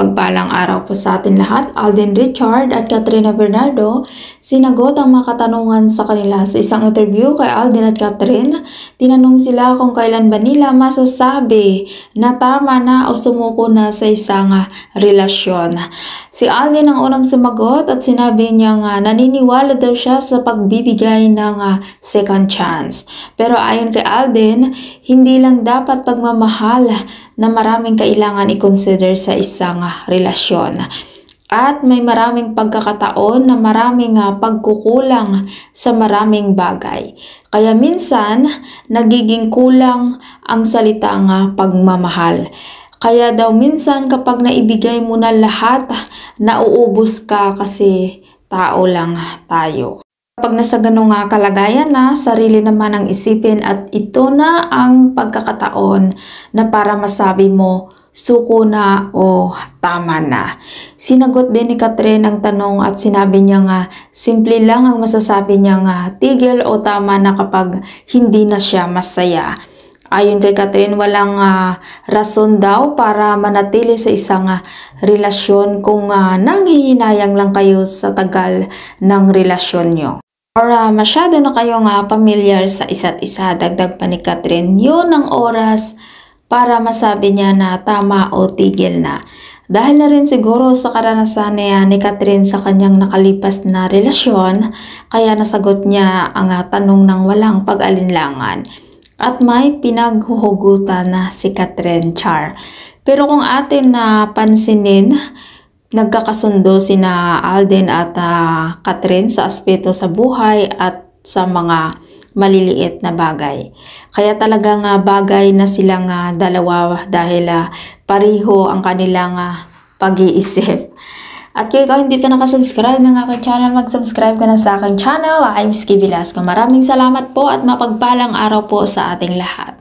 Mapagpalang araw po sa atin lahat. Alden Richard at Katrina Bernardo sinagot ang mga katanungan sa kanila sa isang interview kay Alden at Catherine. Tinanong sila kung kailan ba nila masasabi na tama na o sumuko na sa isang relasyon. Si Alden ang unang sumagot at sinabi niya nga naniniwala daw siya sa pagbibigay ng second chance. Pero ayon kay Alden, hindi lang dapat pagmamahal na maraming kailangan i-consider sa isang relasyon. At may maraming pagkakataon na maraming pagkukulang sa maraming bagay. Kaya minsan, nagiging kulang ang salitang pagmamahal. Kaya daw minsan kapag naibigay mo na lahat, nauubos ka kasi tao lang tayo. Kapag nasa ganung kalagayan na, sarili naman ang isipin at ito na ang pagkakataon na para masabi mo, suko na o tama na. Sinagot din ni Catherine ang tanong at sinabi niya nga, simple lang ang masasabi niya nga, tigil o tama na kapag hindi na siya masaya. Ayon kay Catherine, walang rason daw para manatili sa isang relasyon kung nanghihinayang lang kayo sa tagal ng relasyon nyo. Or masyado na kayong familiar sa isa't isa, dagdag pa ni Catherine, yun ang oras para masabi niya na tama o tigil na. Dahil na rin siguro sa karanasan ni Catherine sa kanyang nakalipas na relasyon, kaya nasagot niya ang tanong ng walang pag-alinlangan. At may pinaghuhugutan na si Catherine, char. Pero kung atin na pansinin, nagkakasundo sina Alden at Catherine sa aspeto sa buhay at sa mga maliliit na bagay. Kaya talagang bagay na silang dalawa dahil pariho ang kanilang pag-iisip. At kung ikaw hindi pa nakasubscribe ng aking channel, mag-subscribe ka na sa aking channel. I'm Ski Velasco. Maraming salamat po at mapagpalang araw po sa ating lahat.